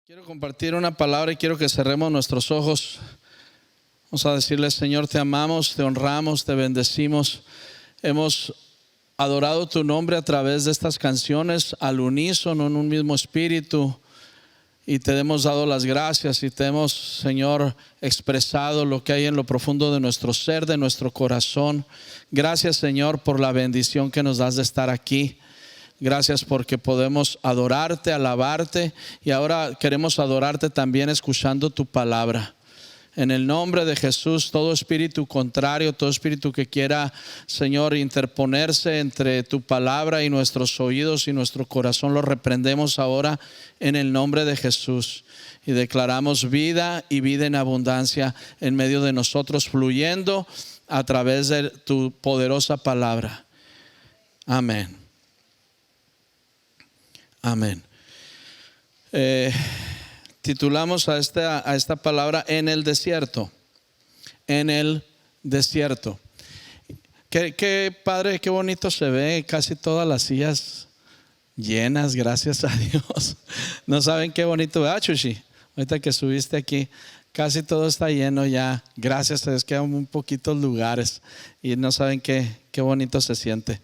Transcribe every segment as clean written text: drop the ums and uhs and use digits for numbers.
Quiero compartir una palabra y quiero que cerremos nuestros ojos. Vamos a decirle: Señor, te amamos, te honramos, te bendecimos. Hemos adorado tu nombre a través de estas canciones al unísono, en un mismo espíritu. Y te hemos dado las gracias y te hemos, Señor, expresado lo que hay en lo profundo de nuestro ser, de nuestro corazón. Gracias, Señor, por la bendición que nos das de estar aquí. Gracias porque podemos adorarte, alabarte, y ahora queremos adorarte también escuchando tu palabra. En el nombre de Jesús, todo espíritu contrario, todo espíritu que quiera, Señor, interponerse entre tu palabra y nuestros oídos y nuestro corazón, lo reprendemos ahora en el nombre de Jesús. Y declaramos vida y vida en abundancia en medio de nosotros, fluyendo a través de tu poderosa palabra. Amén. Amén. Titulamos a esta palabra en el desierto. En el desierto. Qué padre, qué bonito se ve. Casi todas las sillas llenas, gracias a Dios. No saben qué bonito, ¿verdad, Chushi? Ahorita que subiste aquí, casi todo está lleno ya. Gracias a Dios, quedan un poquitos lugares. Y no saben qué bonito se siente.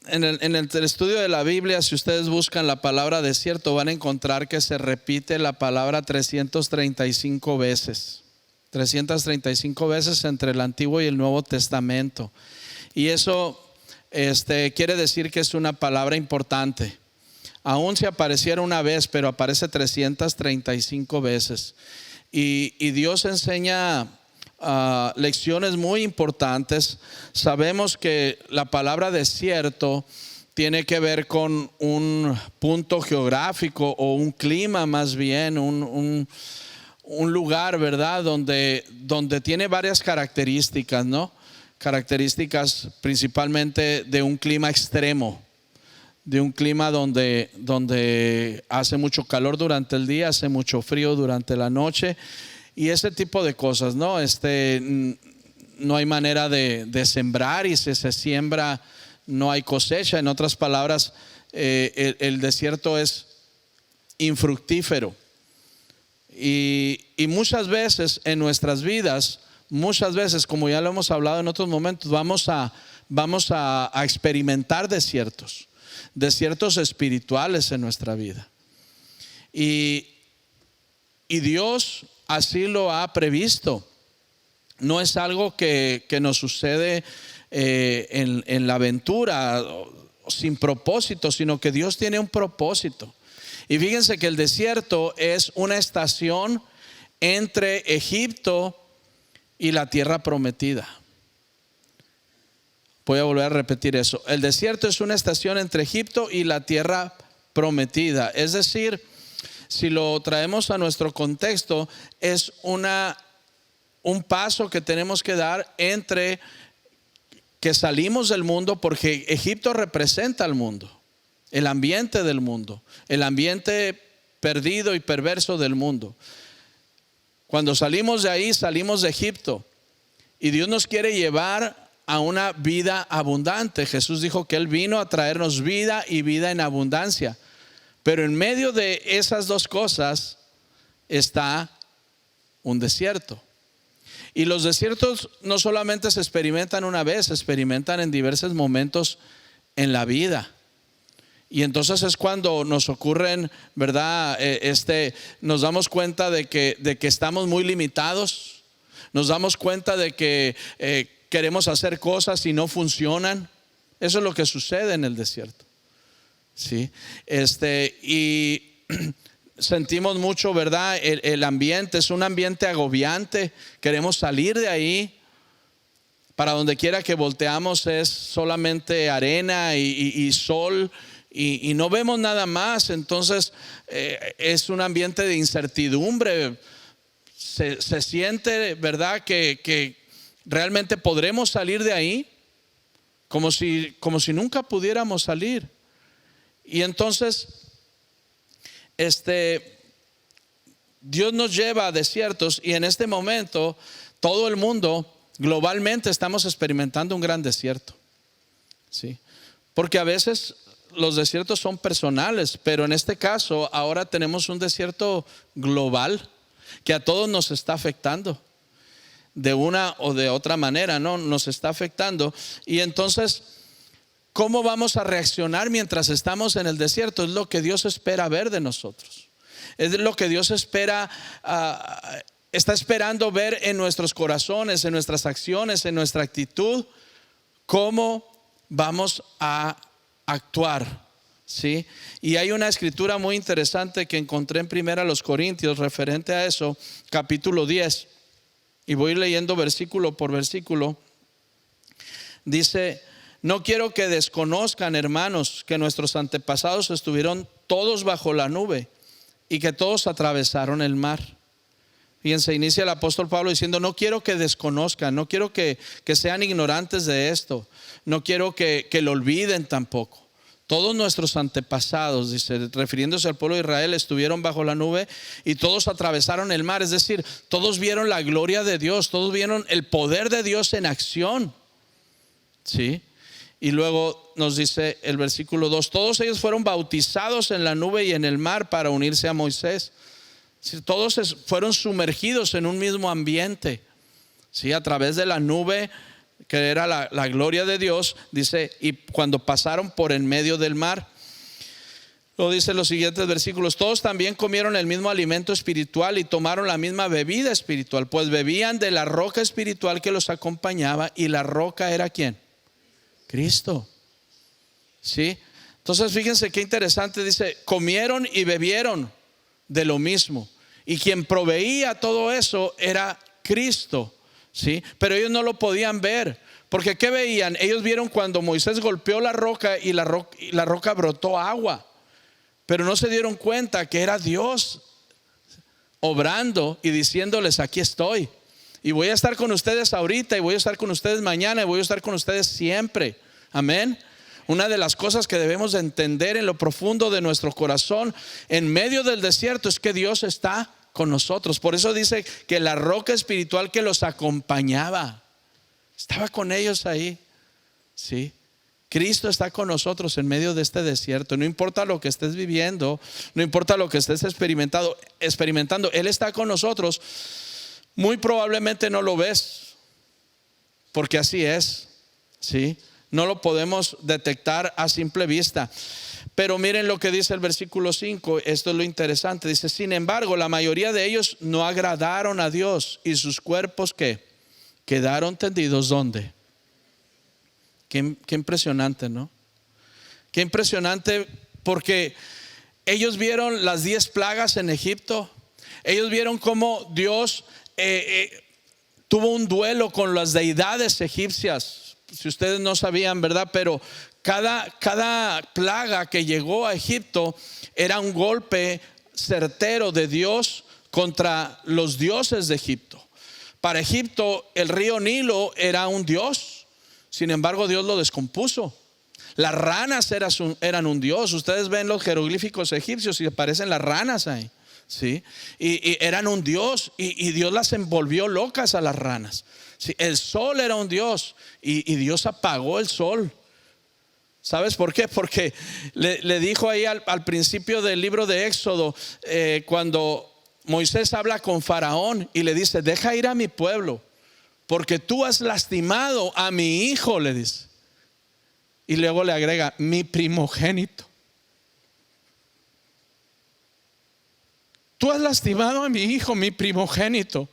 En el estudio de la Biblia, si ustedes buscan la palabra desierto, van a encontrar que se repite la palabra 335 veces. 335 veces entre el Antiguo y el Nuevo Testamento. Y eso quiere decir que es una palabra importante. Aún si apareciera una vez, pero aparece 335 veces. Y Dios enseña lecciones muy importantes. Sabemos que la palabra desierto tiene que ver con un punto geográfico o un clima, más bien un lugar, ¿verdad? Donde tiene varias características, ¿no? Características principalmente de un clima extremo, de un clima donde hace mucho calor durante el día, hace mucho frío durante la noche. Y ese tipo de cosas, ¿no? No hay manera de sembrar, y si se siembra no hay cosecha. En otras palabras, el desierto es infructífero. Y muchas veces en nuestras vidas, como ya lo hemos hablado en otros momentos, vamos a experimentar desiertos espirituales en nuestra vida. Y Dios así lo ha previsto. No es algo que nos sucede en la aventura sin propósito, sino que Dios tiene un propósito. Y fíjense que el desierto es una estación entre Egipto y la tierra prometida. Voy a volver a repetir eso. El desierto es una estación entre Egipto y la tierra prometida. Es decir, si lo traemos a nuestro contexto, es un paso que tenemos que dar entre que salimos del mundo, porque Egipto representa al mundo, el ambiente del mundo, el ambiente perdido y perverso del mundo. Cuando salimos de ahí, salimos de Egipto, y Dios nos quiere llevar a una vida abundante. Jesús dijo que Él vino a traernos vida y vida en abundancia. Pero en medio de esas dos cosas está un desierto. Y los desiertos no solamente se experimentan una vez, se experimentan en diversos momentos en la vida. Y entonces es cuando nos ocurren, ¿verdad? Nos damos cuenta de que estamos muy limitados. Nos damos cuenta de que queremos hacer cosas y no funcionan. Eso es lo que sucede en el desierto. Sí, y sentimos mucho, ¿verdad? El ambiente es un ambiente agobiante. Queremos salir de ahí. Para donde quiera que volteamos es solamente arena y sol, y no vemos nada más. Entonces es un ambiente de incertidumbre. Se siente, ¿verdad? Que realmente podremos salir de ahí, como si nunca pudiéramos salir. Y entonces Dios nos lleva a desiertos, y en este momento todo el mundo globalmente estamos experimentando un gran desierto. ¿Sí? Porque a veces los desiertos son personales, pero en este caso ahora tenemos un desierto global que a todos nos está afectando de una o de otra manera, ¿no? Nos está afectando. Y entonces, ¿cómo vamos a reaccionar mientras estamos en el desierto? Es lo que Dios espera ver de nosotros. Es lo que Dios espera, está esperando ver en nuestros corazones, en nuestras acciones, en nuestra actitud, cómo vamos a actuar, ¿sí? Y hay una escritura muy interesante que encontré en 1 Corintios referente a eso, capítulo 10, y voy leyendo versículo por versículo. Dice: no quiero que desconozcan, hermanos, que nuestros antepasados estuvieron todos bajo la nube y que todos atravesaron el mar. Fíjense, inicia el apóstol Pablo diciendo: no quiero que desconozcan, no quiero que sean ignorantes de esto, no quiero que lo olviden tampoco. Todos nuestros antepasados, dice, refiriéndose al pueblo de Israel, estuvieron bajo la nube y todos atravesaron el mar. Es decir, todos vieron la gloria de Dios, todos vieron el poder de Dios en acción, ¿sí? Y luego nos dice el versículo 2: todos ellos fueron bautizados en la nube y en el mar para unirse a Moisés. Todos fueron sumergidos en un mismo ambiente, ¿sí? A través de la nube, que era la gloria de Dios, dice, y cuando pasaron por en medio del mar. Lo dice en los siguientes versículos: todos también comieron el mismo alimento espiritual y tomaron la misma bebida espiritual, pues bebían de la roca espiritual que los acompañaba, y la roca era ¿quién? Cristo, ¿sí? Entonces fíjense qué interesante, dice, comieron y bebieron de lo mismo, y quien proveía todo eso era Cristo, ¿sí? Pero ellos no lo podían ver, porque ¿qué veían? Ellos vieron cuando Moisés golpeó la roca y la roca brotó agua, pero no se dieron cuenta que era Dios obrando y diciéndoles: aquí estoy, y voy a estar con ustedes ahorita, y voy a estar con ustedes mañana, y voy a estar con ustedes siempre. Amén. Una de las cosas que debemos de entender en lo profundo de nuestro corazón en medio del desierto es que Dios está con nosotros. Por eso dice que la roca espiritual que los acompañaba estaba con ellos ahí, ¿sí? Cristo está con nosotros en medio de este desierto. No importa lo que estés viviendo, no importa lo que estés experimentando, Él está con nosotros. Muy probablemente no lo ves, porque así es, ¿sí? No lo podemos detectar a simple vista. Pero miren lo que dice el versículo 5. Esto es lo interesante. Dice: sin embargo, la mayoría de ellos no agradaron a Dios, y sus cuerpos ¿qué? Quedaron tendidos ¿dónde? Qué impresionante, ¿no? Qué impresionante, porque ellos vieron las 10 plagas en Egipto. Ellos vieron cómo Dios tuvo un duelo con las deidades egipcias. Si ustedes no sabían, ¿verdad? Pero cada plaga que llegó a Egipto era un golpe certero de Dios contra los dioses de Egipto. Para Egipto el río Nilo era un dios, sin embargo Dios lo descompuso. Las ranas eran un dios. Ustedes ven los jeroglíficos egipcios y aparecen las ranas ahí, ¿sí? Y eran un dios, y Dios las envolvió locas a las ranas, ¿sí? El sol era un dios, y Dios apagó el sol. ¿Sabes por qué? Porque le dijo ahí al principio del libro de Éxodo, cuando Moisés habla con Faraón y le dice: deja ir a mi pueblo, porque tú has lastimado a mi hijo, le dice. Y luego le agrega: mi primogénito. Tú has lastimado a mi hijo, mi primogénito.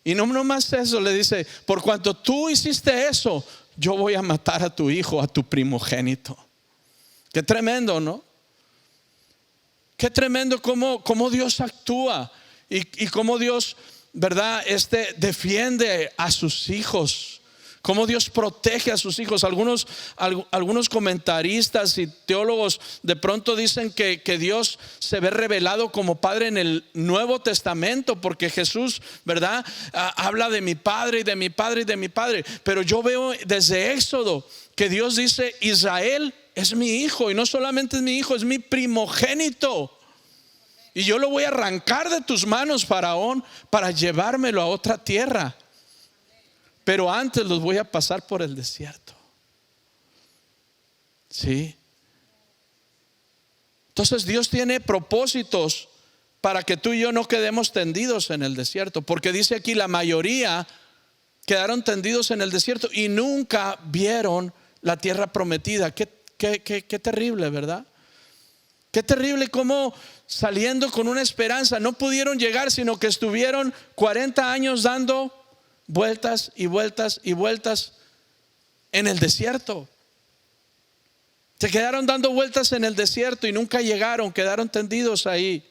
Y no más eso, le dice: por cuanto tú hiciste eso, yo voy a matar a tu hijo, a tu primogénito. Qué tremendo, ¿no? Qué tremendo cómo Dios actúa, y cómo Dios, ¿verdad? Defiende a sus hijos. Cómo Dios protege a sus hijos. Algunos comentaristas y teólogos de pronto dicen que Dios se ve revelado como Padre en el Nuevo Testamento, porque Jesús, ¿verdad? Habla de mi Padre y de mi Padre y de mi Padre. Pero yo veo desde Éxodo que Dios dice: Israel es mi hijo, y no solamente es mi hijo, es mi primogénito. Y yo lo voy a arrancar de tus manos, Faraón, para llevármelo a otra tierra. Pero antes los voy a pasar por el desierto. ¿Sí? Entonces Dios tiene propósitos para que tú y yo no quedemos tendidos en el desierto, porque dice aquí la mayoría quedaron tendidos en el desierto y nunca vieron la tierra prometida. Qué terrible, ¿verdad? Qué terrible cómo saliendo con una esperanza no pudieron llegar, sino que estuvieron 40 años dando vueltas y vueltas y vueltas en el desierto. Se quedaron dando vueltas en el desierto y nunca llegaron, quedaron tendidos ahí.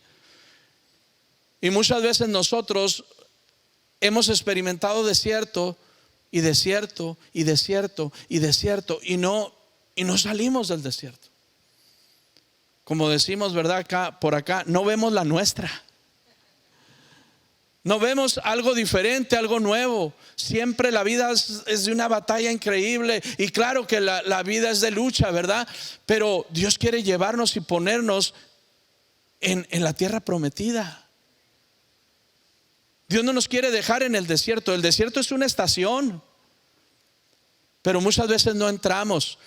Y muchas veces nosotros hemos experimentado desierto y desierto y desierto y desierto y no salimos del desierto. Como decimos, ¿verdad? Por acá no vemos la nuestra. No vemos algo diferente, algo nuevo. Siempre la vida es de una batalla increíble. Y claro que la vida es de lucha, ¿verdad? Pero Dios quiere llevarnos y ponernos en la tierra prometida. Dios no nos quiere dejar en el desierto. El desierto es una estación, pero muchas veces no entramos.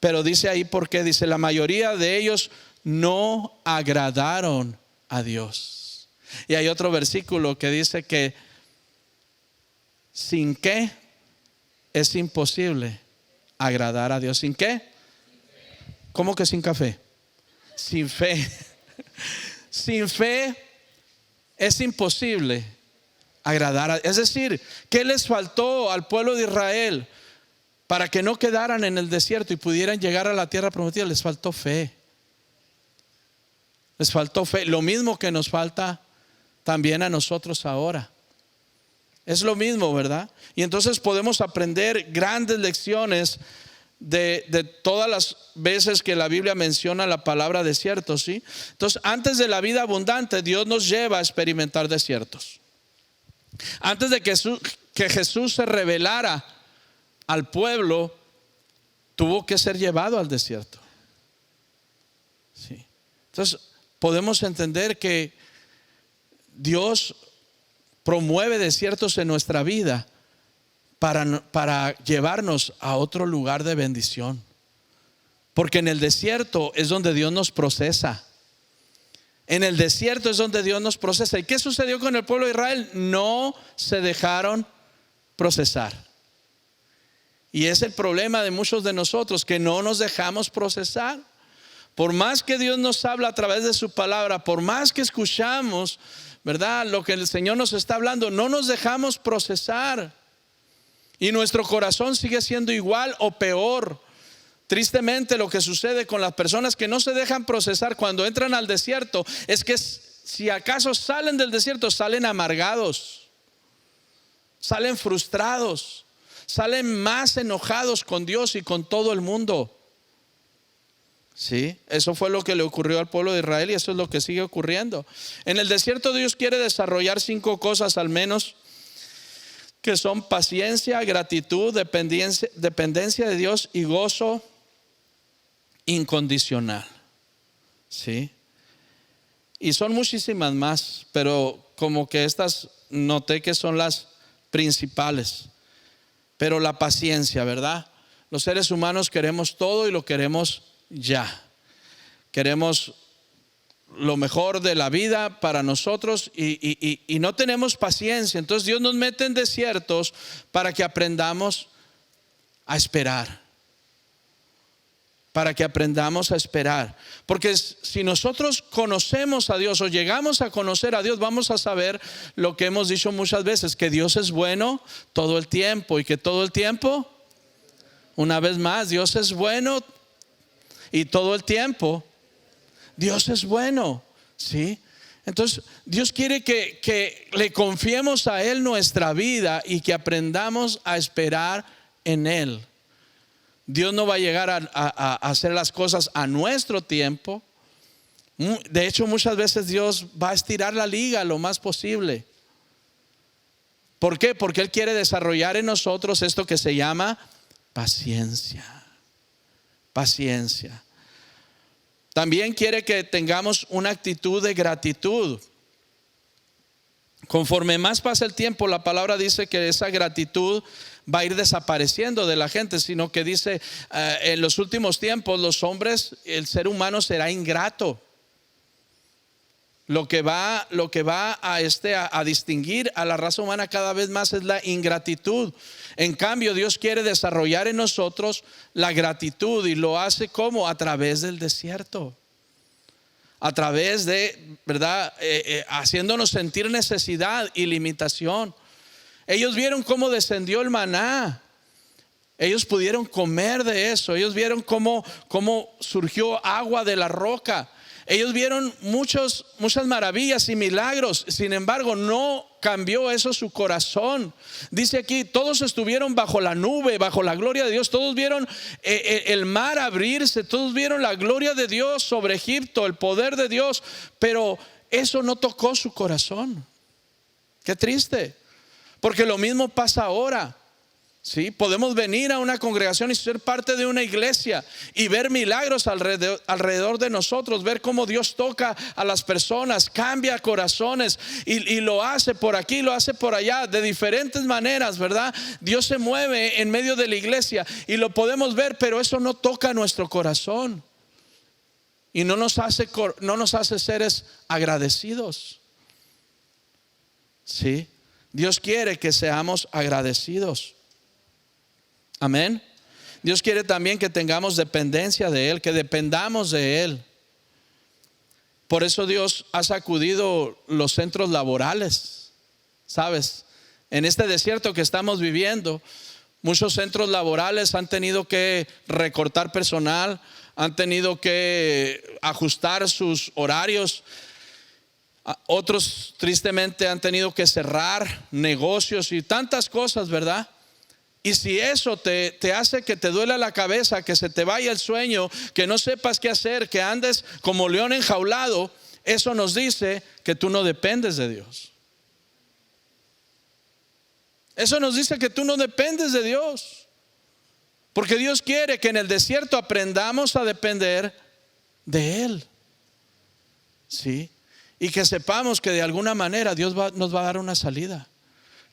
Pero dice ahí por qué. Dice la mayoría de ellos no agradaron a Dios. Y hay otro versículo que dice que sin qué es imposible agradar a Dios. ¿Sin qué? ¿Cómo que sin café? Sin fe. Sin fe es imposible agradar a Dios. Es decir, ¿qué les faltó al pueblo de Israel para que no quedaran en el desierto y pudieran llegar a la tierra prometida? Les faltó fe. Les faltó fe. Lo mismo que nos falta también a nosotros ahora. Es lo mismo, ¿verdad? Y entonces podemos aprender grandes lecciones de todas las veces que la Biblia menciona la palabra desierto, ¿sí? Entonces, antes de la vida abundante, Dios nos lleva a experimentar desiertos. Antes de que Jesús se revelara al pueblo, tuvo que ser llevado al desierto. Sí. Entonces, podemos entender que Dios promueve desiertos en nuestra vida para llevarnos a otro lugar de bendición. Porque en el desierto es donde Dios nos procesa. En el desierto es donde Dios nos procesa. ¿Y qué sucedió con el pueblo de Israel? No se dejaron procesar. Y es el problema de muchos de nosotros, que no nos dejamos procesar. Por más que Dios nos habla a través de su palabra, por más que escuchamos, ¿verdad?, lo que el Señor nos está hablando, no nos dejamos procesar. Y nuestro corazón sigue siendo igual o peor. Tristemente, lo que sucede con las personas que no se dejan procesar cuando entran al desierto es que si acaso salen del desierto, salen amargados, salen frustrados, salen más enojados con Dios y con todo el mundo. Sí, eso fue lo que le ocurrió al pueblo de Israel y eso es lo que sigue ocurriendo. En el desierto Dios quiere desarrollar 5 cosas al menos, que son paciencia, gratitud, dependencia de Dios y gozo incondicional. Sí. Y son muchísimas más, pero como que estas noté que son las principales. Pero la paciencia, ¿verdad? Los seres humanos queremos todo y lo queremos ya. Queremos lo mejor de la vida para nosotros y no tenemos paciencia. Entonces Dios nos mete en desiertos para que aprendamos a esperar. Para que aprendamos a esperar. Porque si nosotros conocemos a Dios o llegamos a conocer a Dios, vamos a saber lo que hemos dicho muchas veces, que Dios es bueno todo el tiempo y que todo el tiempo, una vez más, Dios es bueno y todo el tiempo Dios es bueno, ¿sí? Entonces Dios quiere que le confiemos a Él nuestra vida y que aprendamos a esperar en Él. Dios no va a llegar a hacer las cosas a nuestro tiempo. De hecho, muchas veces Dios va a estirar la liga lo más posible. ¿Por qué? Porque Él quiere desarrollar en nosotros esto que se llama paciencia. Paciencia. También quiere que tengamos una actitud de gratitud. Conforme más pasa el tiempo, la palabra dice que esa gratitud va a ir desapareciendo de la gente, sino que dice en los últimos tiempos los hombres, el ser humano será ingrato. Lo que va a distinguir a la raza humana cada vez más es la ingratitud. En cambio, Dios quiere desarrollar en nosotros la gratitud, y lo hace ¿cómo? A través del desierto. A través de, ¿verdad? Haciéndonos sentir necesidad y limitación. Ellos vieron cómo descendió el maná. Ellos pudieron comer de eso. Ellos vieron cómo surgió agua de la roca. Ellos vieron muchas maravillas y milagros. Sin embargo, no cambió eso su corazón. Dice aquí, todos estuvieron bajo la nube, bajo la gloria de Dios. Todos vieron el mar abrirse. Todos vieron la gloria de Dios sobre Egipto, el poder de Dios. Pero eso no tocó su corazón. Qué triste. Porque lo mismo pasa ahora. ¿Sí? Podemos venir a una congregación y ser parte de una iglesia y ver milagros alrededor de nosotros, ver cómo Dios toca a las personas, cambia corazones y lo hace por aquí, lo hace por allá, de diferentes maneras, ¿verdad? Dios se mueve en medio de la iglesia y lo podemos ver, pero eso no toca nuestro corazón y no nos hace seres agradecidos. ¿Sí? Dios quiere que seamos agradecidos. Amén. Dios quiere también que tengamos dependencia de Él, que dependamos de Él. Por eso Dios ha sacudido los centros laborales. ¿Sabes? En este desierto que estamos viviendo, muchos centros laborales han tenido que recortar personal, han tenido que ajustar sus horarios. Otros tristemente han tenido que cerrar negocios y tantas cosas, ¿verdad? Y si eso te hace que te duela la cabeza, que se te vaya el sueño, que no sepas qué hacer, que andes como león enjaulado, eso nos dice que tú no dependes de Dios. Eso nos dice que tú no dependes de Dios. Porque Dios quiere que en el desierto aprendamos a depender de Él. ¿Sí? Y que sepamos que de alguna manera Dios nos va a dar una salida.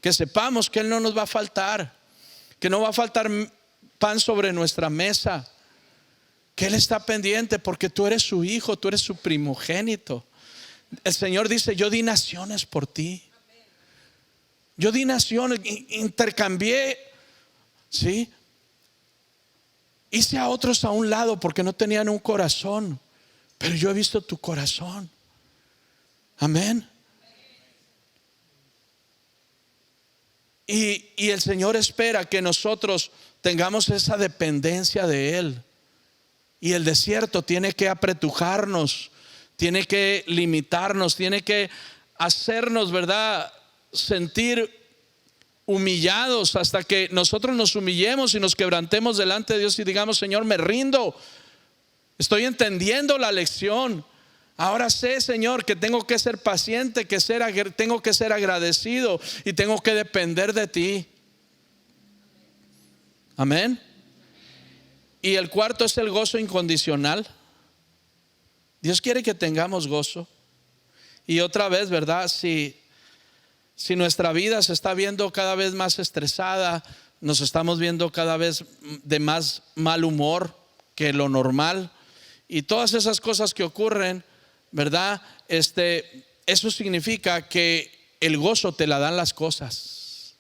Que sepamos que Él no nos va a faltar. Que no va a faltar pan sobre nuestra mesa. Que Él está pendiente porque tú eres su hijo, tú eres su primogénito. El Señor dice, yo di naciones por ti. Yo di naciones, intercambié, ¿sí? Hice a otros a un lado porque no tenían un corazón. Pero yo he visto tu corazón. Amén. Y el Señor espera que nosotros tengamos esa dependencia de Él. Y el desierto tiene que apretujarnos, tiene que limitarnos, tiene que hacernos, ¿verdad?, sentir humillados hasta que nosotros nos humillemos y nos quebrantemos delante de Dios y digamos, Señor, me rindo. Estoy entendiendo la lección. Ahora sé, Señor, que tengo que ser paciente, tengo que ser agradecido y tengo que depender de ti. Amén. Y el cuarto es el gozo incondicional. Dios quiere que tengamos gozo. Y otra vez, ¿verdad? Si nuestra vida se está viendo cada vez más estresada, nos estamos viendo cada vez de más mal humor que lo normal, y todas esas cosas que ocurren, ¿verdad? Eso significa que el gozo te la dan las cosas.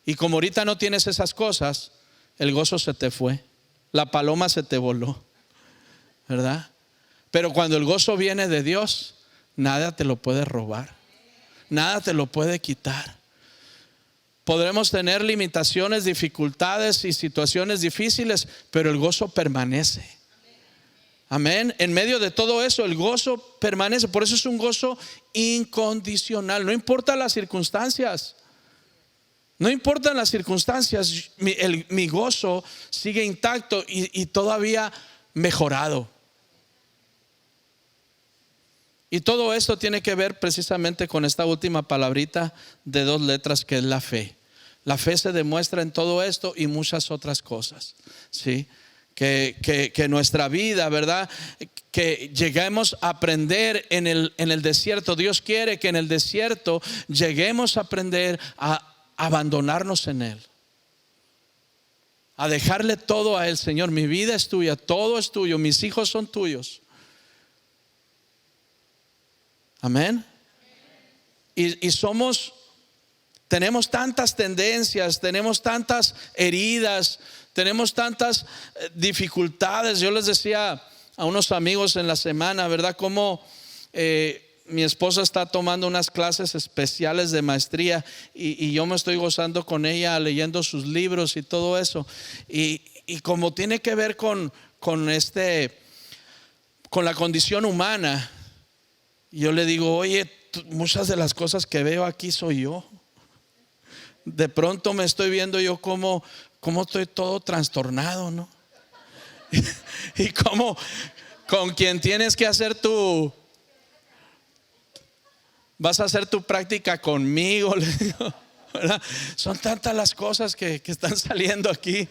Y como ahorita no tienes esas cosas, el gozo se te fue. La paloma se te voló, ¿verdad? Pero cuando el gozo viene de Dios, nada te lo puede robar. Nada te lo puede quitar. Podremos tener limitaciones, dificultades y situaciones difíciles, pero el gozo permanece. Amén. En medio de todo eso, el gozo permanece. Por eso es un gozo incondicional. No importa las circunstancias. No importan las circunstancias. Mi gozo sigue intacto y todavía mejorado. Y todo esto tiene que ver precisamente con esta última palabrita de 2 letras, que es la fe. La fe se demuestra en todo esto y muchas otras cosas, ¿sí? Que nuestra vida, ¿verdad?, que lleguemos a aprender en el desierto. Dios quiere que en el desierto lleguemos a aprender a abandonarnos en Él, a dejarle todo a Él. Señor, mi vida es tuya, todo es tuyo, mis hijos son tuyos. Amén. Y tenemos tantas tendencias, tenemos tantas heridas, tenemos tantas dificultades. Yo les decía a unos amigos en la semana, ¿verdad? Cómo mi esposa está tomando unas clases especiales de maestría y yo me estoy gozando con ella leyendo sus libros y todo eso. Y como tiene que ver con la condición humana, yo le digo, oye, muchas de las cosas que veo aquí soy yo. De pronto me estoy viendo yo como estoy todo trastornado, ¿no? Y como con quien tienes que hacer vas a hacer tu práctica conmigo, le digo, ¿verdad? Son tantas las cosas que están saliendo aquí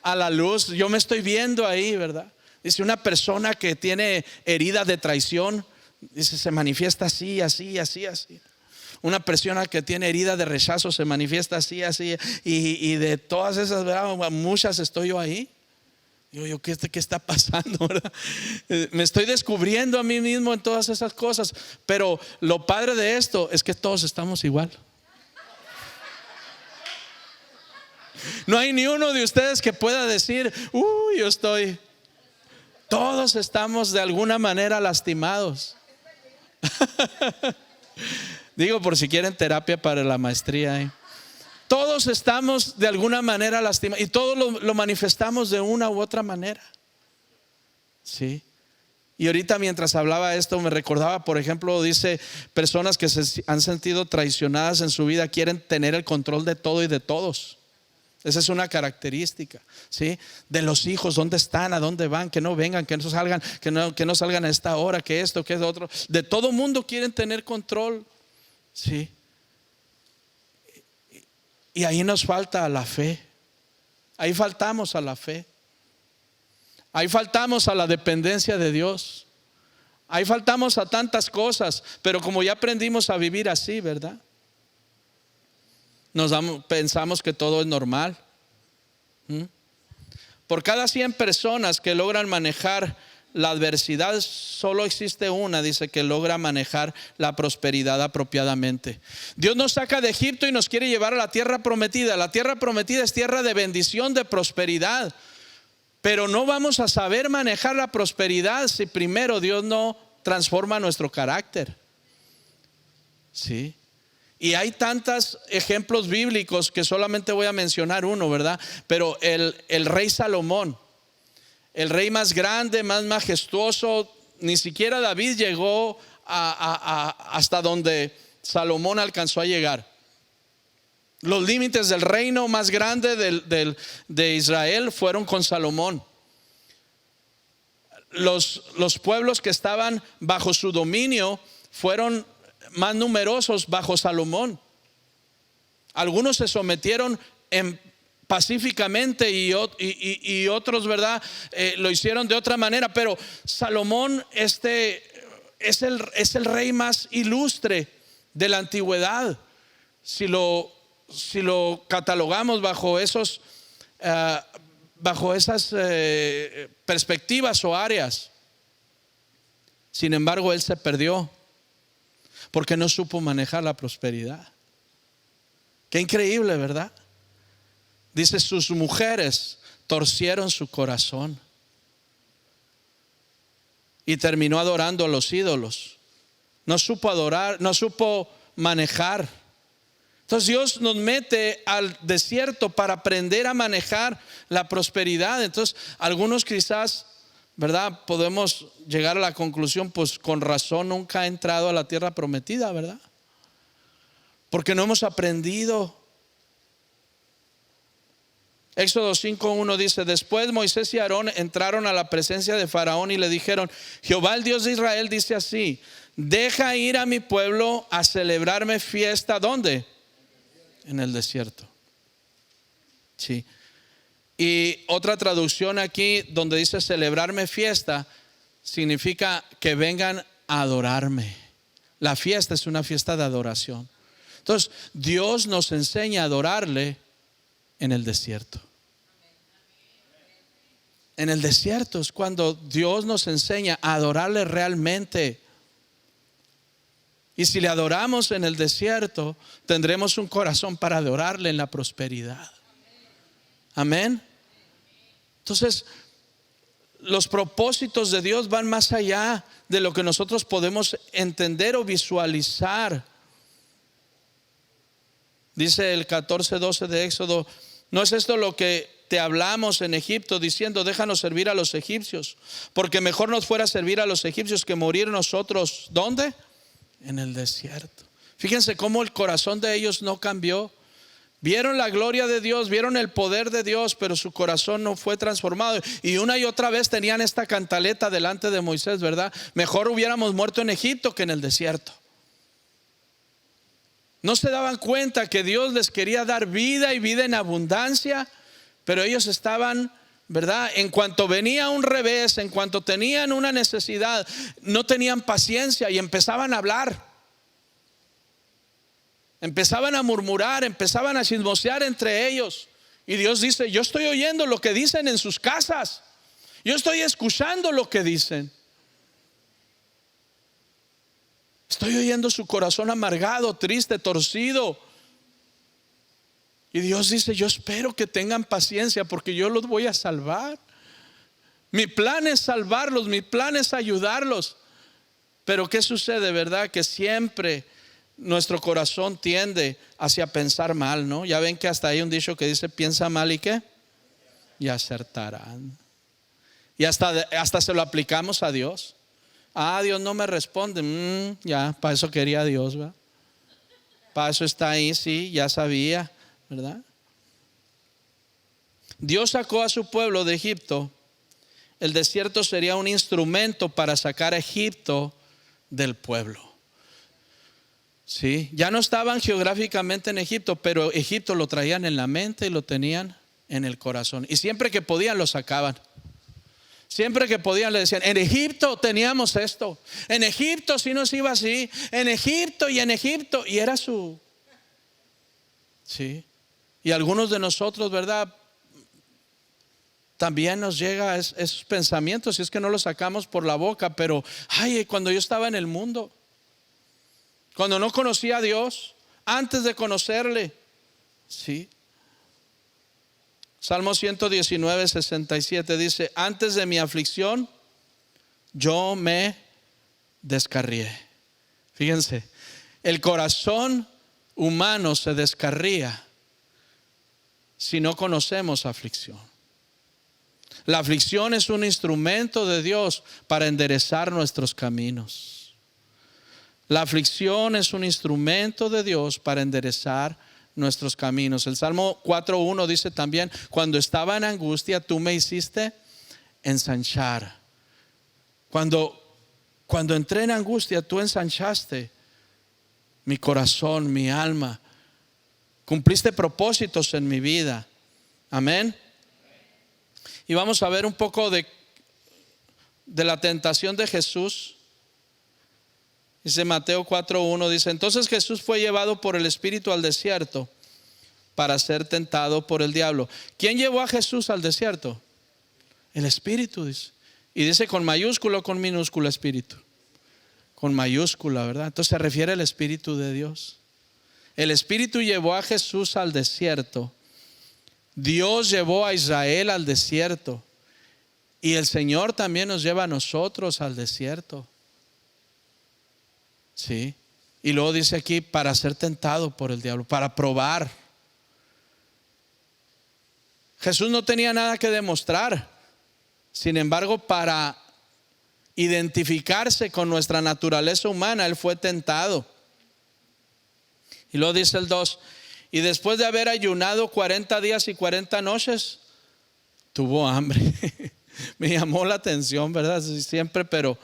a la luz. Yo me estoy viendo ahí, ¿verdad? Dice, una persona que tiene herida de traición, dice, se manifiesta así, así, así, así. Una persona que tiene herida de rechazo se manifiesta así, así. Y de todas esas, ¿verdad? Muchas estoy yo ahí. Digo yo, ¿qué está pasando, verdad? Me estoy descubriendo a mí mismo en todas esas cosas. Pero lo padre de esto es que todos estamos igual. No hay ni uno de ustedes que pueda decir, yo estoy. Todos estamos de alguna manera lastimados. Digo, por si quieren terapia para la maestría. Todos estamos de alguna manera lastimados y todos lo manifestamos de una u otra manera. Sí. Y ahorita mientras hablaba esto me recordaba, por ejemplo, dice, personas que se han sentido traicionadas en su vida quieren tener el control de todo y de todos. Esa es una característica, ¿sí? De los hijos, ¿dónde están? ¿A dónde van? Que no vengan, que no salgan a esta hora, que esto, que es otro. De todo mundo quieren tener control, ¿sí? Y ahí nos falta la fe. Ahí faltamos a la fe. Ahí faltamos a la dependencia de Dios. Ahí faltamos a tantas cosas, pero como ya aprendimos a vivir así, ¿verdad? Pensamos que todo es normal. Por cada 100 personas que logran manejar la adversidad, solo existe una, dice, que logra manejar la prosperidad apropiadamente. Dios nos saca de Egipto y nos quiere llevar a la tierra prometida. La tierra prometida es tierra de bendición, de prosperidad. Pero no vamos a saber manejar la prosperidad si primero Dios no transforma nuestro carácter. Sí. Y hay tantos ejemplos bíblicos que solamente voy a mencionar uno, ¿verdad? Pero el rey Salomón, el rey más grande, más majestuoso, ni siquiera David llegó hasta donde Salomón alcanzó a llegar. Los límites del reino más grande de Israel fueron con Salomón. Los pueblos que estaban bajo su dominio fueron más numerosos bajo Salomón. Algunos se sometieron pacíficamente y otros, ¿verdad? Lo hicieron de otra manera. Pero Salomón es el rey más ilustre de la antigüedad. Si lo catalogamos bajo esas perspectivas o áreas. Sin embargo, él se perdió porque no supo manejar la prosperidad. Qué increíble, ¿verdad? Dice, sus mujeres torcieron su corazón y terminó adorando a los ídolos. No supo adorar, no supo manejar. Entonces Dios nos mete al desierto para aprender a manejar la prosperidad. Entonces algunos quizás, ¿verdad? Podemos llegar a la conclusión, pues con razón nunca ha entrado a la tierra prometida, ¿verdad? Porque no hemos aprendido. Éxodo 5:1 dice, después Moisés y Aarón entraron a la presencia de Faraón y le dijeron, Jehová el Dios de Israel dice así, deja ir a mi pueblo a celebrarme fiesta. ¿Dónde? En el desierto. Sí. Y otra traducción aquí donde dice celebrarme fiesta significa que vengan a adorarme. La fiesta es una fiesta de adoración. Entonces Dios nos enseña a adorarle en el desierto. En el desierto es cuando Dios nos enseña a adorarle realmente. Y si le adoramos en el desierto, tendremos un corazón para adorarle en la prosperidad. Amén. Entonces, los propósitos de Dios van más allá de lo que nosotros podemos entender o visualizar. Dice el 14:12 de Éxodo: ¿no es esto lo que te hablamos en Egipto, diciendo, déjanos servir a los egipcios? Porque mejor nos fuera servir a los egipcios que morir nosotros. ¿Dónde? En el desierto. Fíjense cómo el corazón de ellos no cambió. Vieron la gloria de Dios, vieron el poder de Dios, pero su corazón no fue transformado. Y una y otra vez tenían esta cantaleta delante de Moisés, ¿verdad? Mejor hubiéramos muerto en Egipto que en el desierto. No se daban cuenta que Dios les quería dar vida y vida en abundancia, pero ellos estaban, ¿verdad? En cuanto venía un revés, en cuanto tenían una necesidad, no tenían paciencia y empezaban a hablar. Empezaban a murmurar, empezaban a chismosear entre ellos. Y Dios dice: yo estoy oyendo lo que dicen en sus casas. Yo estoy escuchando lo que dicen. Estoy oyendo su corazón amargado, triste, torcido. Y Dios dice: yo espero que tengan paciencia, porque yo los voy a salvar. Mi plan es salvarlos, mi plan es ayudarlos. Pero ¿qué sucede, verdad? Que siempre nuestro corazón tiende hacia pensar mal, ¿no? Ya ven que hasta hay un dicho que dice: piensa mal y ¿qué? Y acertarán. Y hasta se lo aplicamos a Dios. Dios no me responde. Ya, para eso quería Dios, ¿verdad? Para eso está ahí, sí, ya sabía, ¿verdad? Dios sacó a su pueblo de Egipto. El desierto sería un instrumento para sacar a Egipto del pueblo. Sí, ya no estaban geográficamente en Egipto, pero Egipto lo traían en la mente y lo tenían en el corazón. Y siempre que podían lo sacaban. Siempre que podían le decían: en Egipto teníamos esto, en Egipto sí nos iba así, en Egipto y en Egipto. Y era su... Sí. Y algunos de nosotros, ¿verdad? También nos llega esos pensamientos, si es que no los sacamos por la boca. Pero cuando yo estaba en el mundo, cuando no conocía a Dios, antes de conocerle, sí. Salmo 119:67 dice: antes de mi aflicción yo me descarrié. Fíjense, el corazón humano se descarría si no conocemos aflicción. La aflicción es un instrumento de Dios para enderezar nuestros caminos. La aflicción es un instrumento de Dios para enderezar nuestros caminos. El Salmo 4:1 dice también: cuando estaba en angustia tú me hiciste ensanchar. Cuando entré en angustia tú ensanchaste mi corazón, mi alma. Cumpliste propósitos en mi vida. Amén. Y vamos a ver un poco de la tentación de Jesús. Dice Mateo 4:1, dice: entonces Jesús fue llevado por el Espíritu al desierto para ser tentado por el diablo. ¿Quién llevó a Jesús al desierto? El Espíritu, dice. Y dice con mayúscula o con minúscula Espíritu. Con mayúscula, ¿verdad? Entonces se refiere al Espíritu de Dios. El Espíritu llevó a Jesús al desierto. Dios llevó a Israel al desierto. Y el Señor también nos lleva a nosotros al desierto. Sí. Y luego dice aquí: para ser tentado por el diablo, para probar. Jesús no tenía nada que demostrar. Sin embargo, para identificarse con nuestra naturaleza humana, Él fue tentado. Y luego dice el 2: y después de haber ayunado 40 días y 40 noches, tuvo hambre. Me llamó la atención, ¿verdad? Siempre, pero, o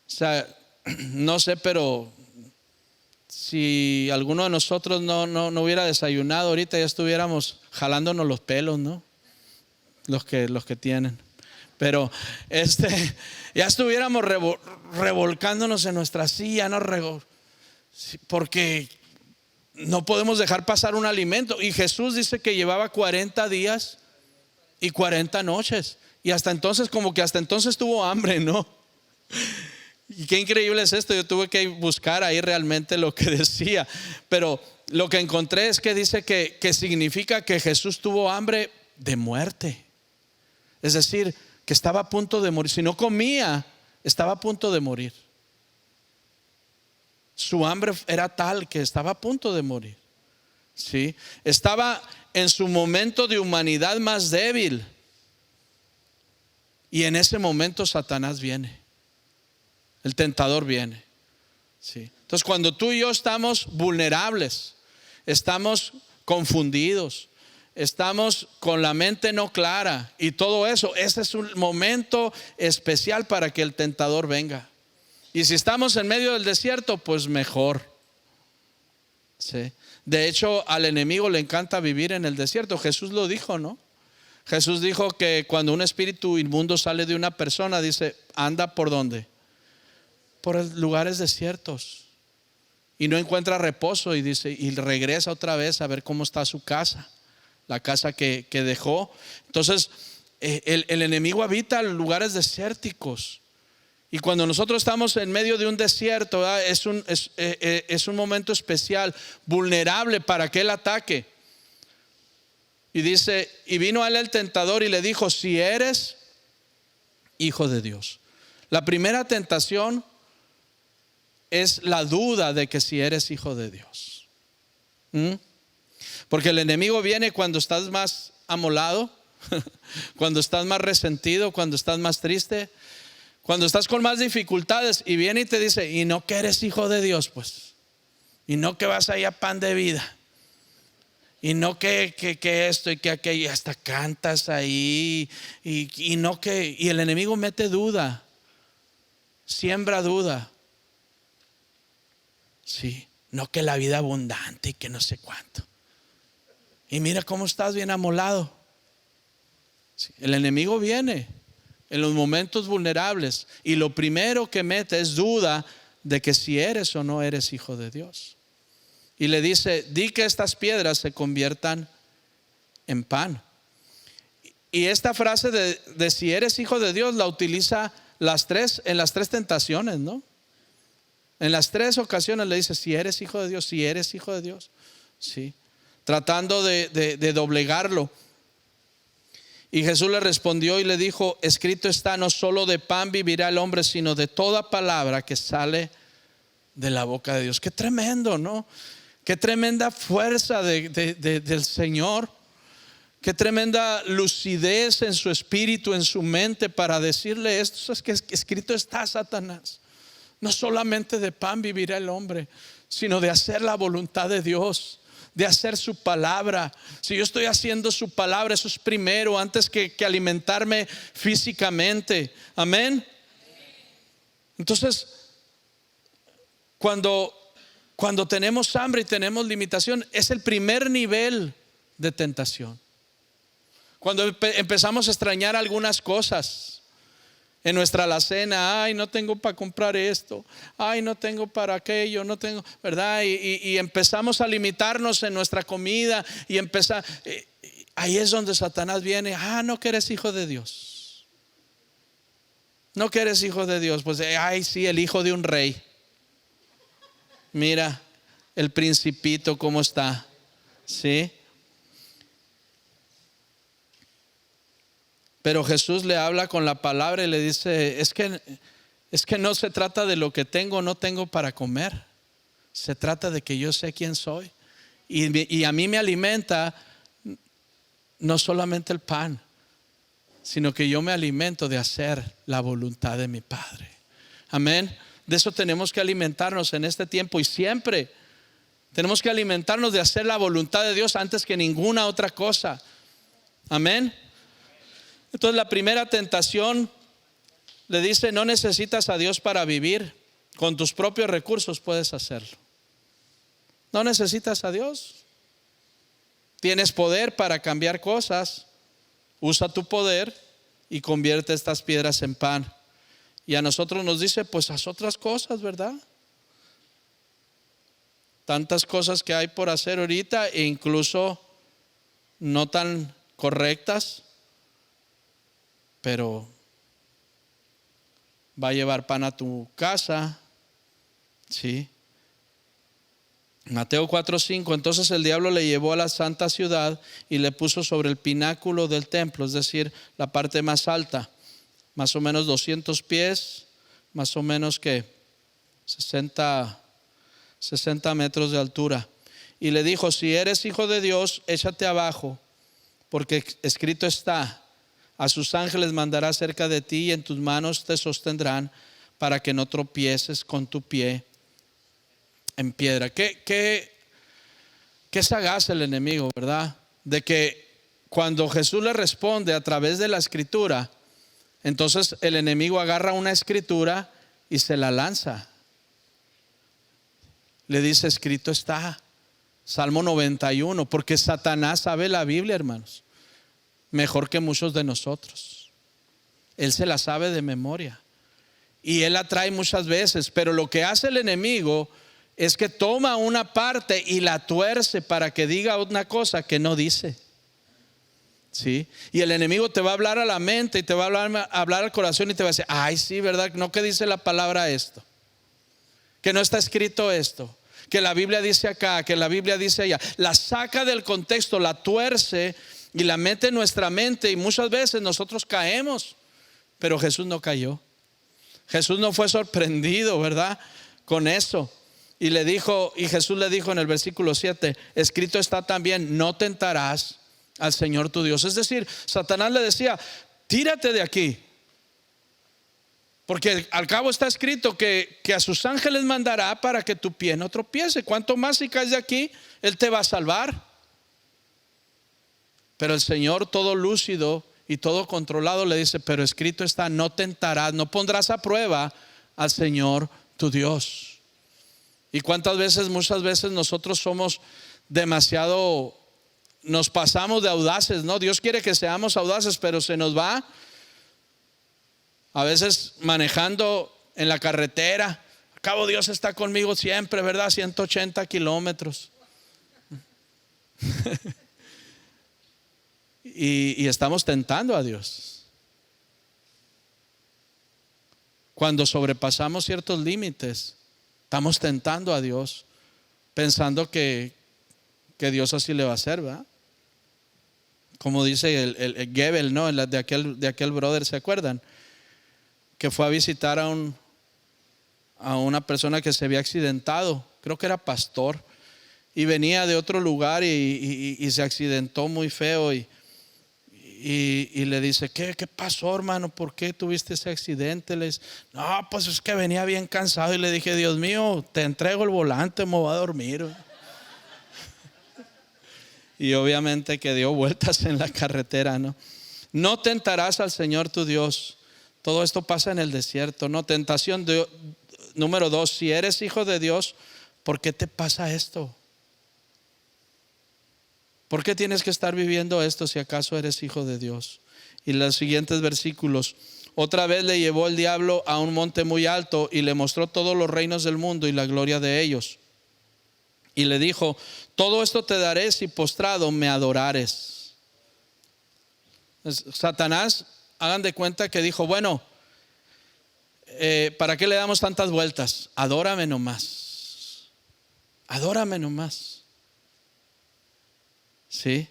sea, no sé, pero si alguno de nosotros no hubiera desayunado ahorita, ya estuviéramos jalándonos los pelos, ¿no? Los que tienen. Pero ya estuviéramos revolcándonos en nuestra silla, ¿no? Porque no podemos dejar pasar un alimento. Y Jesús dice que llevaba 40 días y 40 noches. Y hasta entonces tuvo hambre, ¿no? Y qué increíble es esto. Yo tuve que buscar ahí realmente lo que decía, pero lo que encontré es que dice que significa que Jesús tuvo hambre de muerte. Es decir, que estaba a punto de morir. Si no comía, estaba a punto de morir. Su hambre era tal que estaba a punto de morir. ¿Sí? Estaba en su momento de humanidad más débil. Y en ese momento Satanás viene. El tentador viene. ¿Sí? Entonces, cuando tú y yo estamos vulnerables, estamos confundidos, estamos con la mente no clara y todo eso, ese es un momento especial para que el tentador venga. Y si estamos en medio del desierto, pues mejor. ¿Sí? De hecho, al enemigo le encanta vivir en el desierto. Jesús lo dijo, ¿no? Jesús dijo que cuando un espíritu inmundo sale de una persona, dice, anda ¿por dónde? Por lugares desiertos y no encuentra reposo, y dice, y regresa otra vez a ver cómo está su casa, la casa que dejó. Entonces el enemigo habita en lugares desérticos, y cuando nosotros estamos en medio de un desierto, es un momento especial, vulnerable para que él ataque. Y dice, y vino a él el tentador y le dijo, si eres hijo de Dios. La primera tentación es la duda de que si eres hijo de Dios. Porque el enemigo viene cuando estás más amolado, cuando estás más resentido, cuando estás más triste, cuando estás con más dificultades, y viene y te dice, y no que eres hijo de Dios, pues, y no que vas allá a pan de vida, y no que esto y que aquello, y hasta cantas ahí, y no que, y el enemigo mete duda, siembra duda. Sí, no que la vida abundante y que no sé cuánto. Y mira cómo estás bien amolado. Sí, el enemigo viene en los momentos vulnerables y lo primero que mete es duda de que si eres o no eres hijo de Dios. Y le dice, di que estas piedras se conviertan en pan. Y esta frase de si eres hijo de Dios la utiliza en las tres tentaciones, ¿no? En las tres ocasiones le dice, si eres hijo de Dios, si eres hijo de Dios. Sí, tratando de doblegarlo. Y Jesús le respondió y le dijo, escrito está, no solo de pan vivirá el hombre, sino de toda palabra que sale de la boca de Dios. Qué tremendo, ¿no? Qué tremenda fuerza del Señor. Qué tremenda lucidez en su espíritu, en su mente, para decirle esto. Es que escrito está, Satanás. No solamente de pan vivirá el hombre, sino de hacer la voluntad de Dios, de hacer su palabra. Si yo estoy haciendo su palabra, eso es primero, antes que alimentarme físicamente. Amén. Entonces, cuando tenemos hambre y tenemos limitación, es el primer nivel de tentación. Cuando empezamos a extrañar algunas cosas en nuestra alacena, ay, no tengo para comprar esto, ay, no tengo para aquello, no tengo, ¿verdad? Y empezamos a limitarnos en nuestra comida y ahí es donde Satanás viene. No que eres hijo de Dios, no que eres hijo de Dios, pues ay, sí, el hijo de un rey. Mira el principito cómo está, ¿sí? Pero Jesús le habla con la palabra y le dice, es que no se trata de lo que tengo o no tengo para comer. Se trata de que yo sé quién soy. Y a mí me alimenta no solamente el pan, sino que yo me alimento de hacer la voluntad de mi Padre. Amén. De eso tenemos que alimentarnos en este tiempo y siempre. Tenemos que alimentarnos de hacer la voluntad de Dios antes que ninguna otra cosa. Amén. Entonces la primera tentación le dice, no necesitas a Dios para vivir, con tus propios recursos puedes hacerlo. No necesitas a Dios. Tienes poder para cambiar cosas, usa tu poder y convierte estas piedras en pan. Y a nosotros nos dice, pues haz otras cosas, ¿verdad? Tantas cosas que hay por hacer ahorita e incluso no tan correctas. Pero va a llevar pan a tu casa. Sí. Mateo 4:5. Entonces el diablo le llevó a la santa ciudad y le puso sobre el pináculo del templo, es decir, la parte más alta, más o menos 200 pies, más o menos que 60 metros de altura. Y le dijo: si eres hijo de Dios, échate abajo, porque escrito está: a sus ángeles mandará cerca de ti y en tus manos te sostendrán para que no tropieces con tu pie en piedra. Qué sagaz el enemigo, ¿verdad? De que cuando Jesús le responde a través de la escritura, entonces el enemigo agarra una escritura y se la lanza. Le dice: escrito está. Salmo 91, porque Satanás sabe la Biblia, hermanos, mejor que muchos de nosotros. Él se la sabe de memoria y él la trae muchas veces, pero lo que hace el enemigo es que toma una parte y la tuerce para que diga una cosa que no dice. ¿Sí? Y el enemigo te va a hablar a la mente y te va a hablar al corazón y te va a decir: ay, sí, ¿verdad? No, que dice la palabra esto, que no está escrito esto, que la Biblia dice acá, que la Biblia dice allá. La saca del contexto, la tuerce y la mete en nuestra mente, y muchas veces nosotros caemos, pero Jesús no cayó. Jesús no fue sorprendido, ¿verdad?, con eso. Y Jesús le dijo en el versículo 7: escrito está también: no tentarás al Señor tu Dios. Es decir, Satanás le decía: tírate de aquí, porque al cabo está escrito que a sus ángeles mandará para que tu pie no tropiece. Cuanto más si caes de aquí, Él te va a salvar. Pero el Señor, todo lúcido y todo controlado, le dice: pero escrito está: no tentarás, no pondrás a prueba al Señor tu Dios. Y muchas veces nosotros somos demasiado, nos pasamos de audaces, ¿no? Dios quiere que seamos audaces, pero se nos va a veces manejando en la carretera. Al cabo, Dios está conmigo siempre, ¿verdad? 180 kilómetros. y estamos tentando a Dios. Cuando sobrepasamos ciertos límites, estamos tentando a Dios, pensando que Dios así le va a hacer, ¿verdad? Como dice el Goebbels, ¿no? De aquel brother, ¿se acuerdan? Que fue a visitar a una persona que se había accidentado, creo que era pastor, y venía de otro lugar y se accidentó muy feo, y le dice: ¿Qué pasó, hermano? ¿Por qué tuviste ese accidente? Le dice: no, pues es que venía bien cansado. Y le dije: Dios mío, te entrego el volante, me voy a dormir. Y obviamente que dio vueltas en la carretera, ¿no? No tentarás al Señor tu Dios. Todo esto pasa en el desierto, ¿no? Tentación número 2: si eres hijo de Dios, ¿por qué te pasa esto? ¿Por qué tienes que estar viviendo esto si acaso eres hijo de Dios? Y los siguientes versículos: otra vez le llevó el diablo a un monte muy alto y le mostró todos los reinos del mundo y la gloria de ellos. Y le dijo: todo esto te daré si postrado me adorares. Satanás, hagan de cuenta que dijo: bueno, ¿para qué le damos tantas vueltas? Adórame nomás. Adórame nomás. ¿Sí?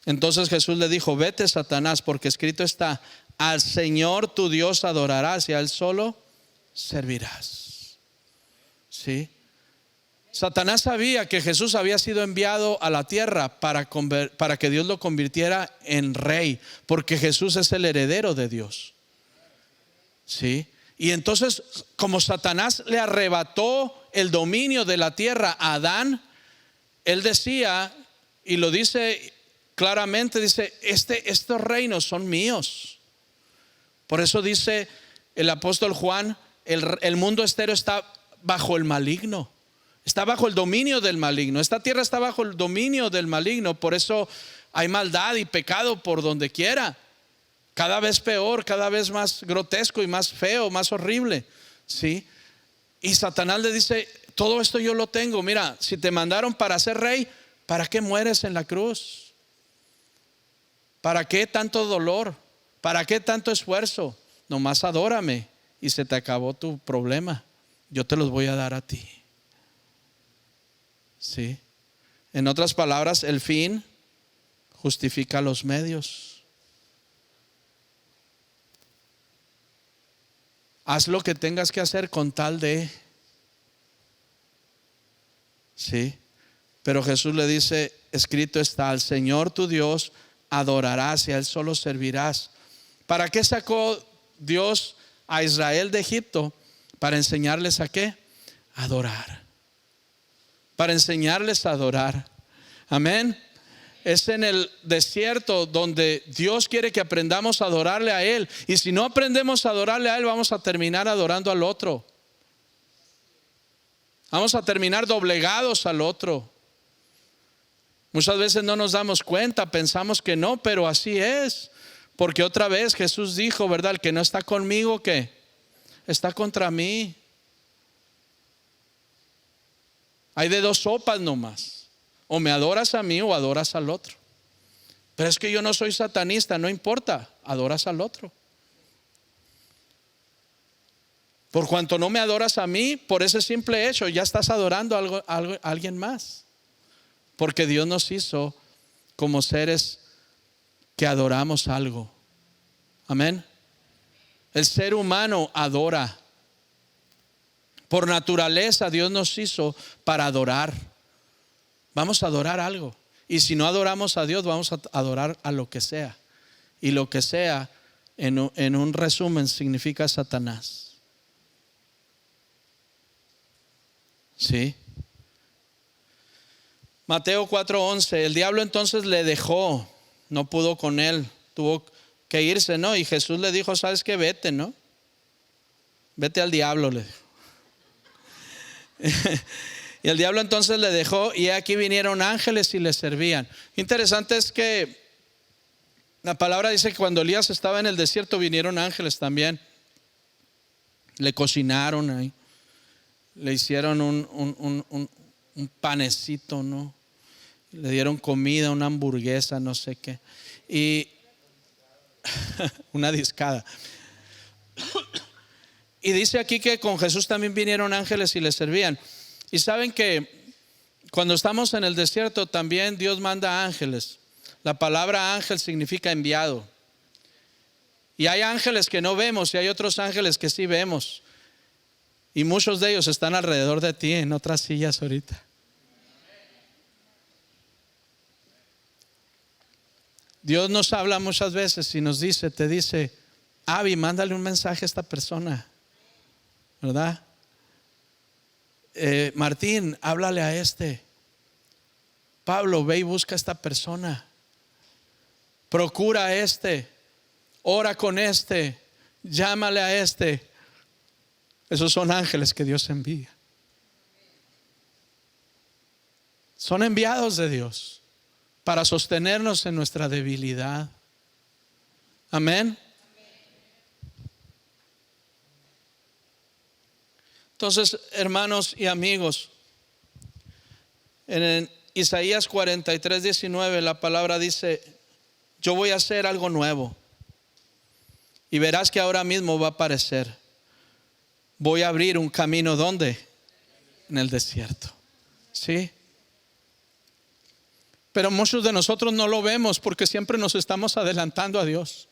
Entonces Jesús le dijo: vete, Satanás, porque escrito está: al Señor tu Dios adorarás y a Él solo servirás. ¿Sí? Satanás sabía que Jesús había sido enviado a la tierra para que Dios lo convirtiera en rey, porque Jesús es el heredero de Dios. ¿Sí? Y entonces, como Satanás le arrebató el dominio de la tierra a Adán, él decía, y lo dice claramente, dice: estos reinos son míos. Por eso dice el apóstol Juan: el mundo entero está bajo el maligno, está bajo el dominio del maligno. Esta tierra está bajo el dominio del maligno. Por eso hay maldad y pecado por donde quiera, cada vez peor, cada vez más grotesco y más feo, más horrible. ¿Sí? Y Satanás le dice: todo esto yo lo tengo. Mira, si te mandaron para ser rey, ¿para qué mueres en la cruz? ¿Para qué tanto dolor? ¿Para qué tanto esfuerzo? Nomás adórame y se te acabó tu problema. Yo te los voy a dar a ti. ¿Sí? En otras palabras, el fin justifica los medios. Haz lo que tengas que hacer con tal de. Sí. Pero Jesús le dice, escrito está, al Señor tu Dios adorarás y a Él solo servirás. ¿Para qué sacó Dios a Israel de Egipto? Para enseñarles a qué? A adorar. Para enseñarles a adorar. Amén. Es en el desierto donde Dios quiere que aprendamos a adorarle a Él. Y si no aprendemos a adorarle a Él, vamos a terminar adorando al otro. Vamos a terminar doblegados al otro. Muchas veces no nos damos cuenta, pensamos que no, pero así es. Porque otra vez Jesús dijo, ¿verdad? El que no está conmigo, ¿qué? Está contra mí. Hay de dos sopas nomás. O me adoras a mí o adoras al otro. Pero es que yo no soy satanista, no importa, adoras al otro. Por cuanto no me adoras a mí, por ese simple hecho, ya estás adorando a alguien más. Porque Dios nos hizo como seres que adoramos algo. Amén. El ser humano adora. Por naturaleza Dios nos hizo para adorar. Vamos a adorar algo. Y si no adoramos a Dios, vamos a adorar a lo que sea. Y lo que sea, en un resumen, significa Satanás. ¿Sí? Mateo 4:11. El diablo entonces le dejó, no pudo con él, tuvo que irse, ¿no? Y Jesús le dijo, ¿sabes qué? Vete, ¿no? Vete al diablo, le dijo. Y el diablo entonces le dejó, y aquí vinieron ángeles y le servían. Interesante es que la palabra dice que cuando Elías estaba en el desierto vinieron ángeles también. Le cocinaron ahí, le hicieron un panecito, ¿no? Le dieron comida, una hamburguesa, no sé qué. Y una discada. Y dice aquí que con Jesús también vinieron ángeles y le servían. Y saben que cuando estamos en el desierto también Dios manda ángeles. La palabra ángel significa enviado. Y hay ángeles que no vemos y hay otros ángeles que sí vemos. Y muchos de ellos están alrededor de ti en otras sillas ahorita. Dios nos habla muchas veces y nos dice, te dice, Abby, mándale un mensaje a esta persona, ¿verdad? Martín, háblale a este. Pablo, ve y busca a esta persona. Procura a este. Ora con este. Llámale a este. Esos son ángeles que Dios envía. Son enviados de Dios para sostenernos en nuestra debilidad. Amén. Entonces, hermanos y amigos, en Isaías 43:19 la palabra dice, yo voy a hacer algo nuevo y verás que ahora mismo va a aparecer. Voy a abrir un camino, ¿dónde? En el desierto. ¿Sí? Pero muchos de nosotros no lo vemos porque siempre nos estamos adelantando a Dios.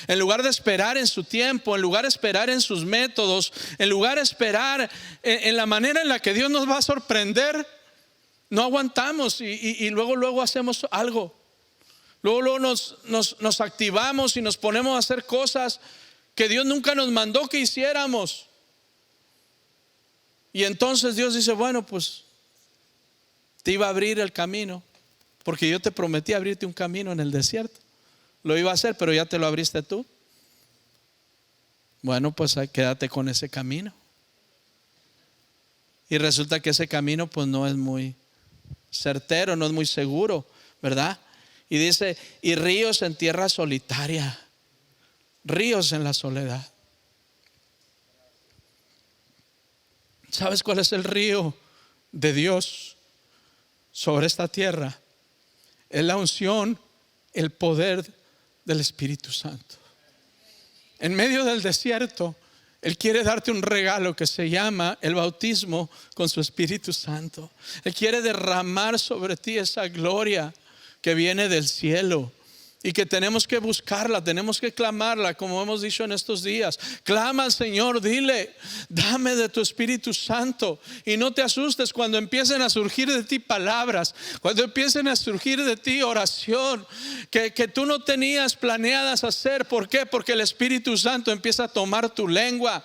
En lugar de esperar en su tiempo, en lugar de esperar en sus métodos, en lugar de esperar en la manera en la que Dios nos va a sorprender, no aguantamos y luego hacemos algo. Luego nos activamos y nos ponemos a hacer cosas que Dios nunca nos mandó que hiciéramos. Y entonces Dios dice, bueno, pues te iba a abrir el camino, porque yo te prometí abrirte un camino en el desierto. Lo iba a hacer, pero ya te lo abriste tú. Bueno, pues quédate con ese camino. Y resulta que ese camino pues no es muy certero, no es muy seguro, ¿verdad? Y dice, y ríos en tierra solitaria, ríos en la soledad. ¿Sabes cuál es el río de Dios sobre esta tierra? Es la unción, el poder del Espíritu Santo. en medio del desierto, Él quiere darte un regalo que se llama el bautismo con su Espíritu Santo. Él quiere derramar sobre ti esa gloria que viene del cielo y que tenemos que buscarla, tenemos que clamarla, como hemos dicho en estos días. Clama al Señor, dile: dame de tu Espíritu Santo. Y no te asustes cuando empiecen a surgir de ti palabras, cuando empiecen a surgir de ti oración que tú no tenías planeadas hacer. ¿Por qué? Porque el Espíritu Santo empieza a tomar tu lengua.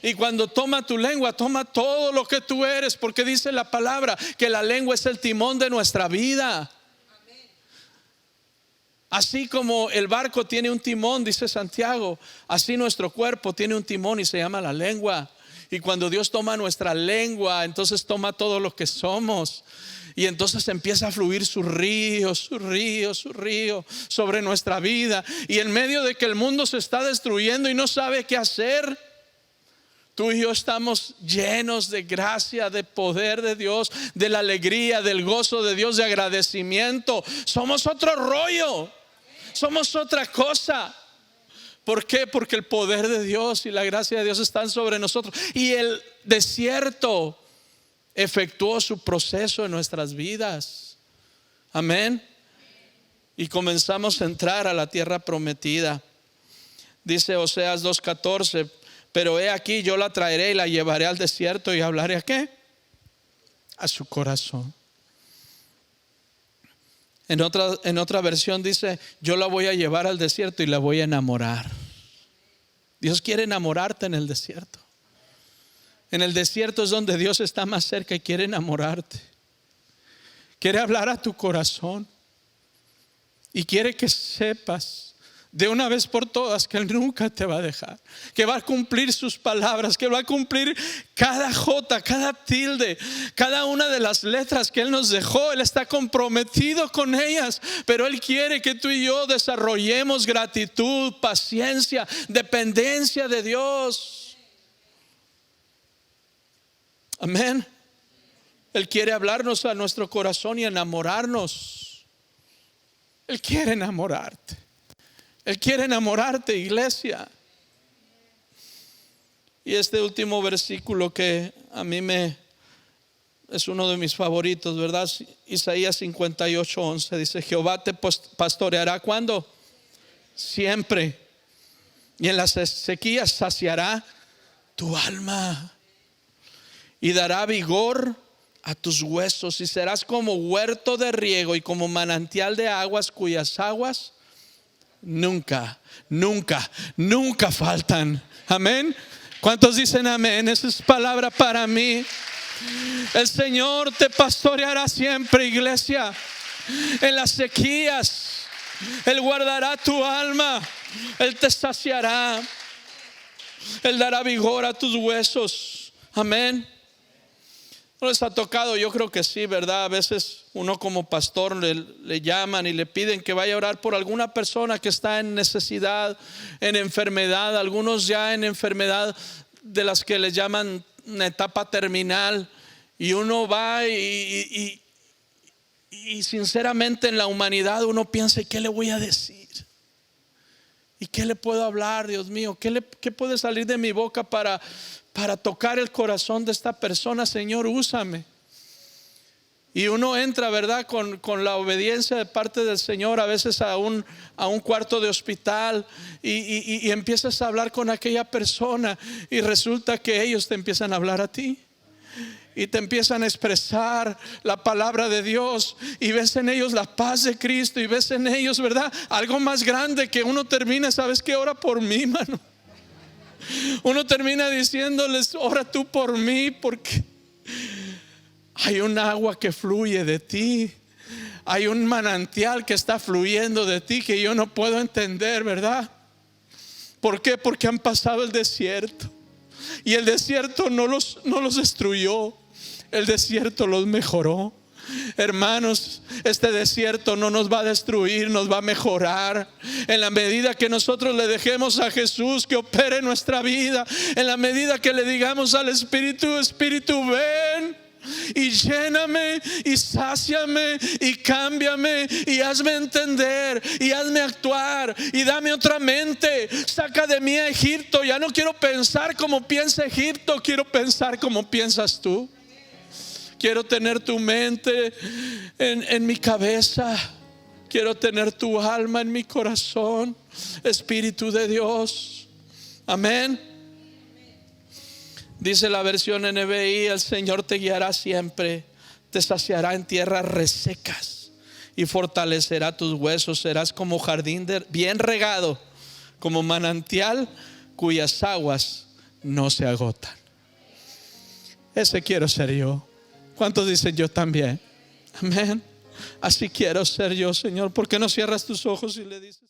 Y cuando toma tu lengua, toma todo lo que tú eres, porque dice la palabra que la lengua es el timón de nuestra vida. Así como el barco tiene un timón, dice Santiago, así nuestro cuerpo tiene un timón y se llama la lengua. Y cuando Dios toma nuestra lengua, entonces toma todo lo que somos. Y entonces empieza a fluir su río sobre nuestra vida. Y en medio de que el mundo se está destruyendo y no sabe qué hacer, tú y yo estamos llenos de gracia, de poder de Dios, de la alegría, del gozo de Dios, de agradecimiento. Somos otro rollo. Somos otra cosa. ¿Por qué? Porque el poder de Dios y la gracia de Dios están sobre nosotros. Y el desierto efectuó su proceso en nuestras vidas. Amén. Y comenzamos a entrar a la tierra prometida. Dice Oseas 2:14: pero he aquí, yo la traeré y la llevaré al desierto y hablaré ¿a qué? A su corazón. En otra versión dice: yo la voy a llevar al desierto y la voy a enamorar. Dios quiere enamorarte en el desierto. En el desierto es donde Dios está más cerca y quiere enamorarte. Quiere hablar a tu corazón y quiere que sepas de una vez por todas que Él nunca te va a dejar, que va a cumplir sus palabras, que va a cumplir cada jota, cada tilde, cada una de las letras que Él nos dejó. Él está comprometido con ellas, pero Él quiere que tú y yo desarrollemos gratitud, paciencia, dependencia de Dios. Amén. Él quiere hablarnos a nuestro corazón y enamorarnos. Él quiere enamorarte. Él quiere enamorarte, iglesia. Y este último versículo que a mí es uno de mis favoritos, ¿verdad? Isaías 58:11 dice: Jehová te pastoreará ¿cuándo? Siempre. Y en las sequías saciará tu alma y dará vigor a tus huesos, y serás como huerto de riego y como manantial de aguas cuyas aguas nunca faltan. Amén. ¿Cuántos dicen amén? Esa es palabra para mí. El Señor te pastoreará siempre, iglesia. En las sequías Él guardará tu alma. Él te saciará. Él dará vigor a tus huesos. Amén. ¿No les ha tocado? Yo creo que sí, ¿verdad? A veces uno como pastor le llaman y le piden que vaya a orar por alguna persona que está en necesidad, en enfermedad. Algunos ya en enfermedad de las que les llaman una etapa terminal. Y uno va y sinceramente en la humanidad uno piensa: ¿y qué le voy a decir? ¿Y qué le puedo hablar, Dios mío? ¿Qué puede salir de mi boca para tocar el corazón de esta persona? Señor, úsame. Y uno entra, ¿verdad? Con la obediencia de parte del Señor, a veces a un cuarto de hospital y empiezas a hablar con aquella persona y resulta que ellos te empiezan a hablar a ti. Y te empiezan a expresar la palabra de Dios, y ves en ellos la paz de Cristo, y ves en ellos, ¿verdad?, algo más grande que uno termina: ¿sabes qué? Ora por mí, mano. Uno termina diciéndoles: ora tú por mí, porque hay un agua que fluye de ti. Hay un manantial que está fluyendo de ti que yo no puedo entender, ¿verdad? ¿Por qué? Porque han pasado el desierto. Y el desierto no los destruyó. El desierto los mejoró. Hermanos, este desierto no nos va a destruir, nos va a mejorar. En la medida que nosotros le dejemos a Jesús que opere en nuestra vida, en la medida que le digamos al Espíritu: Espíritu, ven, y lléname y sáciame y cámbiame y hazme entender y hazme actuar y dame otra mente. Saca de mí a Egipto. Ya no quiero pensar como piensa Egipto, quiero pensar como piensas tú. Quiero tener tu mente en mi cabeza. Quiero tener tu alma en mi corazón. Espíritu de Dios. Amén. Dice la versión NBI: el Señor te guiará siempre, te saciará en tierras resecas y fortalecerá tus huesos. Serás como jardín bien regado, como manantial cuyas aguas no se agotan. Ese quiero ser yo. ¿Cuántos dicen yo también? Amén. Así quiero ser yo, Señor. ¿Por qué no cierras tus ojos y le dices?